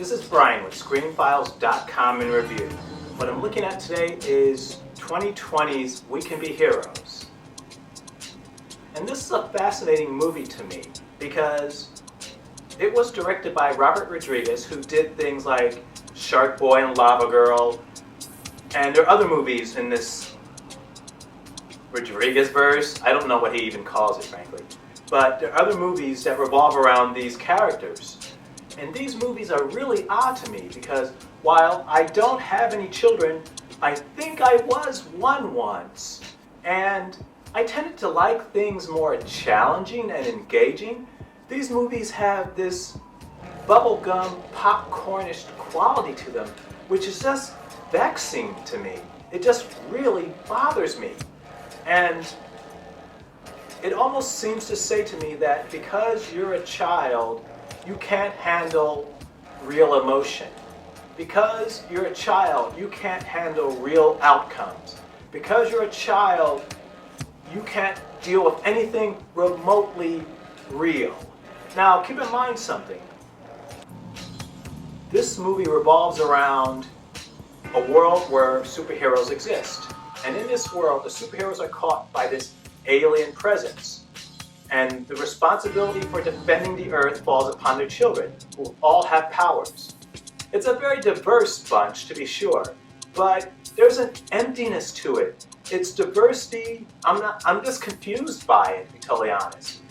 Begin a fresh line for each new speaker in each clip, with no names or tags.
This is Brian with ScreenFiles.com in review. What I'm looking at today is 2020's We Can Be Heroes. And this is a fascinating movie to me because it was directed by Robert Rodriguez, who did things like Shark Boy and Lava Girl, and there are other movies in this Rodriguez verse. I don't know what he even calls it, frankly. But there are other movies that revolve around these characters. And these movies are really odd to me because while I don't have any children, I think I was one once. And I tended to like things more challenging and engaging. These movies have this bubblegum, popcornish quality to them, which is just vexing to me. It just really bothers me. And it almost seems to say to me that because you're a child, you can't handle real emotion. Because you're a child, you can't handle real outcomes. Because you're a child, you can't deal with anything remotely real. Now, keep in mind something. This movie revolves around a world where superheroes exist. And in this world, the superheroes are caught by this alien presence. And the responsibility for defending the Earth falls upon their children, who all have powers. It's a very diverse bunch, to be sure, but there's an emptiness to it. It's diversity. I'm just confused by it, to be totally honest.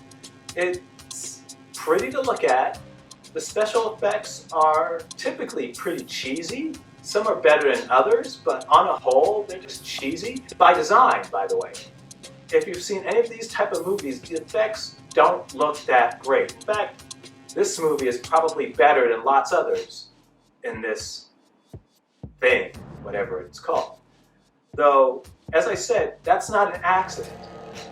It's pretty to look at. The special effects are typically pretty cheesy. Some are better than others, but on a whole, they're just cheesy. By design, by the way. If you've seen any of these type of movies, the effects don't look that great. In fact, this movie is probably better than lots others in this thing, whatever it's called. Though, as I said, that's not an accident.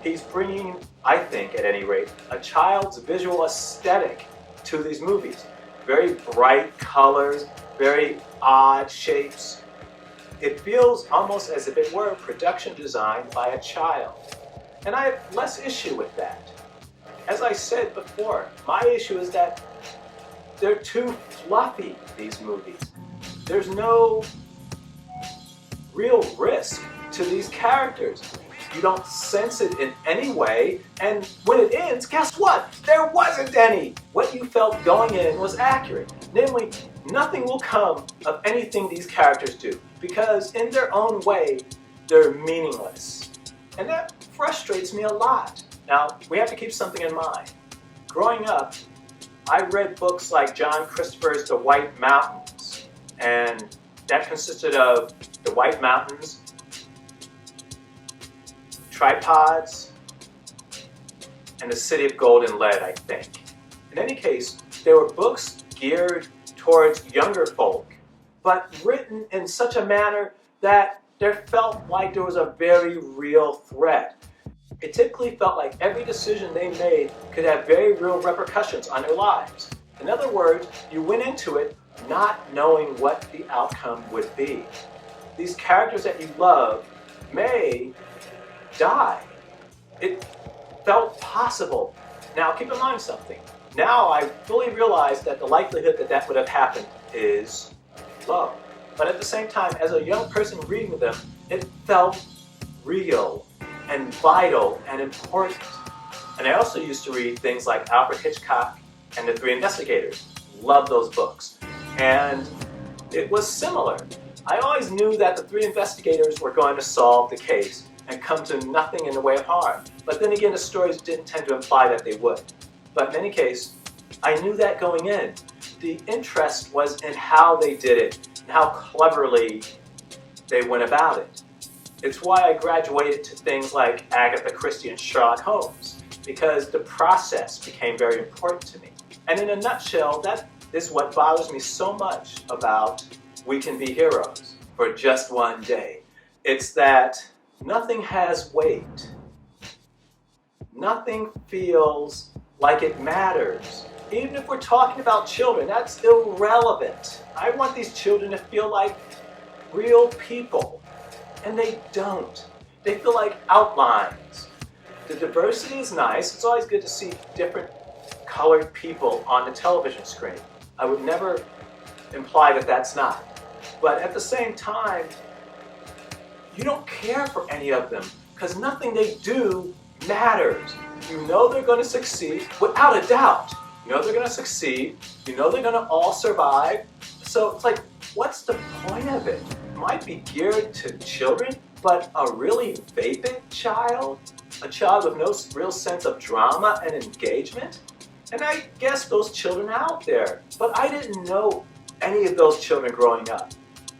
He's bringing, I think at any rate, a child's visual aesthetic to these movies. Very bright colors, very odd shapes. It feels almost as if it were a production designed by a child. And I have less issue with that. As I said before, my issue is that they're too fluffy, these movies. There's no real risk to these characters. You don't sense it in any way, and when it ends, guess what? There wasn't any! What you felt going in was accurate. Namely, nothing will come of anything these characters do, because in their own way, they're meaningless. And that frustrates me a lot. Now, we have to keep something in mind. Growing up, I read books like John Christopher's The White Mountains, and that consisted of The White Mountains, Tripods, and The City of Gold and Lead, I think. In any case, they were books geared towards younger folk, but written in such a manner that there felt like there was a very real threat. It typically felt like every decision they made could have very real repercussions on their lives. In other words, you went into it not knowing what the outcome would be. These characters that you love may die. It felt possible. Now keep in mind something. Now I fully realize that the likelihood that that would have happened is low. But at the same time, as a young person reading them, it felt real and vital and important. And I also used to read things like Alfred Hitchcock and The Three Investigators. Love those books. And it was similar. I always knew that the three investigators were going to solve the case and come to nothing in the way of harm. But then again, the stories didn't tend to imply that they would. But in any case, I knew that going in. The interest was in how they did it and how cleverly they went about it. It's why I graduated to things like Agatha Christie and Sherlock Holmes, because the process became very important to me. And in a nutshell, that is what bothers me so much about We Can Be Heroes for just one day. It's that nothing has weight. Nothing feels like it matters. Even if we're talking about children, that's irrelevant. I want these children to feel like real people. And they don't. They feel like outlines. The diversity is nice. It's always good to see different colored people on the television screen. I would never imply that that's not. But at the same time, you don't care for any of them because nothing they do matters. You know they're going to succeed without a doubt. You know they're going to succeed. You know they're going to all survive. So it's like, what's the point of it? It might be geared to children, but a really vapid child? A child with no real sense of drama and engagement? And I guess those children are out there. But I didn't know any of those children growing up.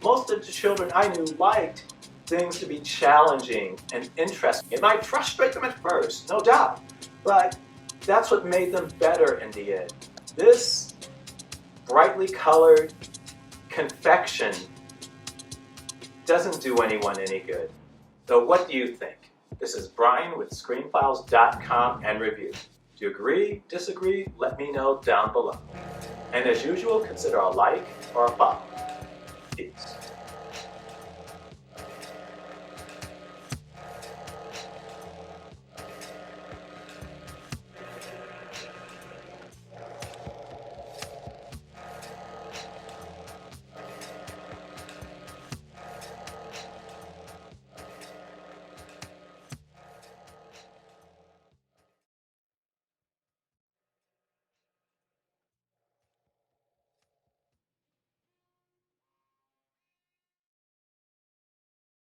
Most of the children I knew liked things to be challenging and interesting. It might frustrate them at first, no doubt, but that's what made them better in the end. This brightly colored confection doesn't do anyone any good. So what do you think? This is Brian with ScreenFiles.com and Review. Do you agree, disagree? Let me know down below. And as usual, consider a like or a follow. Peace.